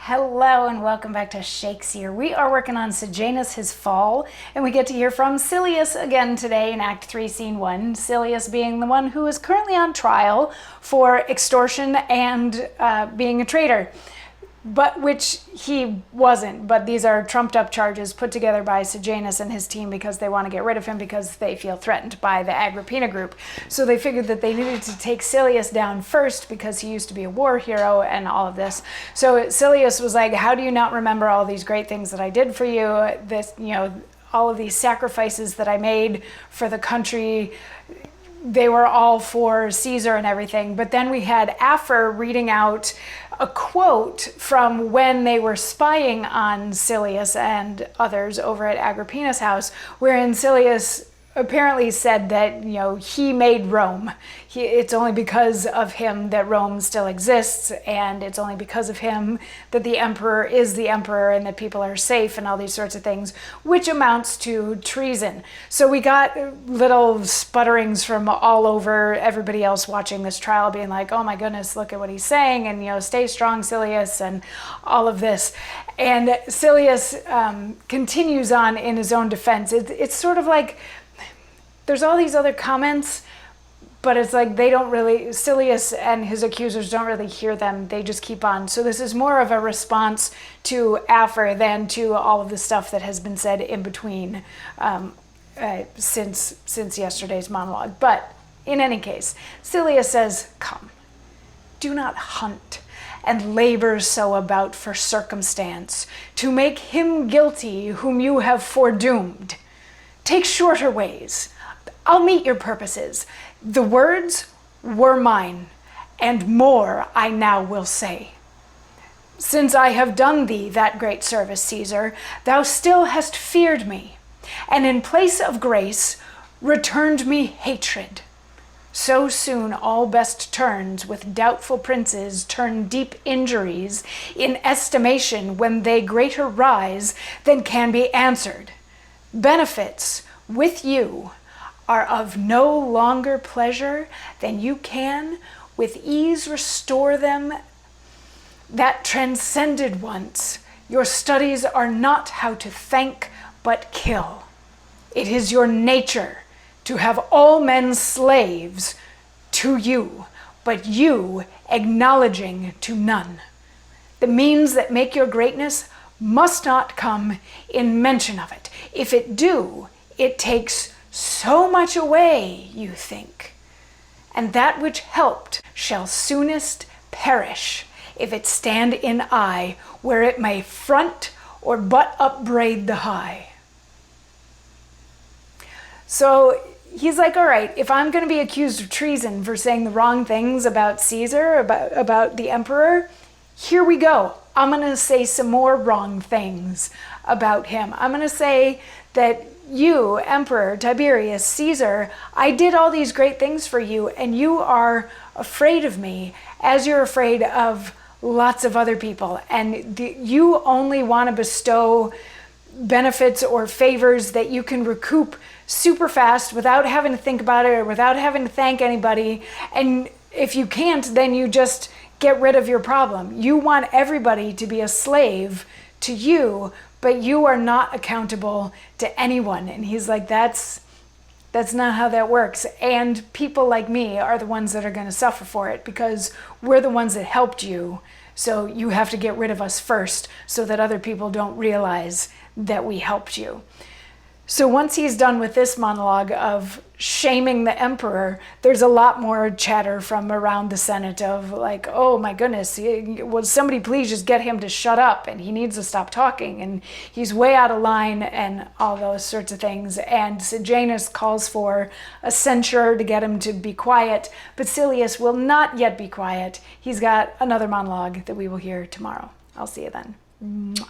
Hello and welcome back to Shakesyear. We are working on Sejanus, his fall, and we get to hear from Silius again today in Act 3, Scene 1. Silius being the one who is currently on trial for extortion and being a traitor, but which he wasn't. But these are trumped up charges put together by Sejanus and his team because they want to get rid of him because they feel threatened by the Agrippina group. So they figured that they needed to take Silius down first because he used to be a war hero and all of this. So Silius was like, how do you not remember all these great things that I did for you? This, all of these sacrifices that I made for the country, they were all for Caesar and everything. But then we had Afer reading out a quote from when they were spying on Silius and others over at Agrippina's house, wherein Silius apparently said that, he made Rome. It's only because of him that Rome still exists, and it's only because of him that the emperor is the emperor and that people are safe and all these sorts of things, which amounts to treason. So we got little sputterings from all over everybody else watching this trial being like, oh my goodness, look at what he's saying, and stay strong, Silius, and all of this. And Silius continues on in his own defense. It's sort of like there's all these other comments, but it's like Silius and his accusers don't really hear them. They just keep on. So this is more of a response to Afer than to all of the stuff that has been said in between since yesterday's monologue. But in any case, Silius says, come, do not hunt and labor so about for circumstance to make him guilty whom you have foredoomed. Take shorter ways. I'll meet your purposes. The words were mine, and more I now will say. Since I have done thee that great service, Caesar, thou still hast feared me, and in place of grace returned me hatred. So soon all best turns with doubtful princes turn deep injuries in estimation when they greater rise than can be answered. Benefits with you are of no longer pleasure than you can with ease restore them that transcended once. Your studies are not how to thank but kill. It is your nature to have all men slaves to you, but you acknowledging to none. The means that make your greatness must not come in mention of it. If it do, it takes so much away, you think, and that which helped shall soonest perish, if it stand in eye, where it may front or but upbraid the high. So he's like, all right, if I'm going to be accused of treason for saying the wrong things about Caesar, about the emperor, here we go. I'm going to say some more wrong things about him. I'm going to say that you, Emperor Tiberius Caesar, I did all these great things for you, and you are afraid of me as you're afraid of lots of other people. And you only want to bestow benefits or favors that you can recoup super fast without having to think about it or without having to thank anybody. And if you can't, then you just get rid of your problem. You want everybody to be a slave to you, but you are not accountable to anyone. And he's like, that's not how that works. And people like me are the ones that are going to suffer for it because we're the ones that helped you. So you have to get rid of us first so that other people don't realize that we helped you. So once he's done with this monologue of shaming the emperor, there's a lot more chatter from around the Senate of like, oh my goodness, will somebody please just get him to shut up, and he needs to stop talking, and he's way out of line, and all those sorts of things. And Sejanus calls for a censure to get him to be quiet, but Silius will not yet be quiet. He's got another monologue that we will hear tomorrow. I'll see you then. Mwah.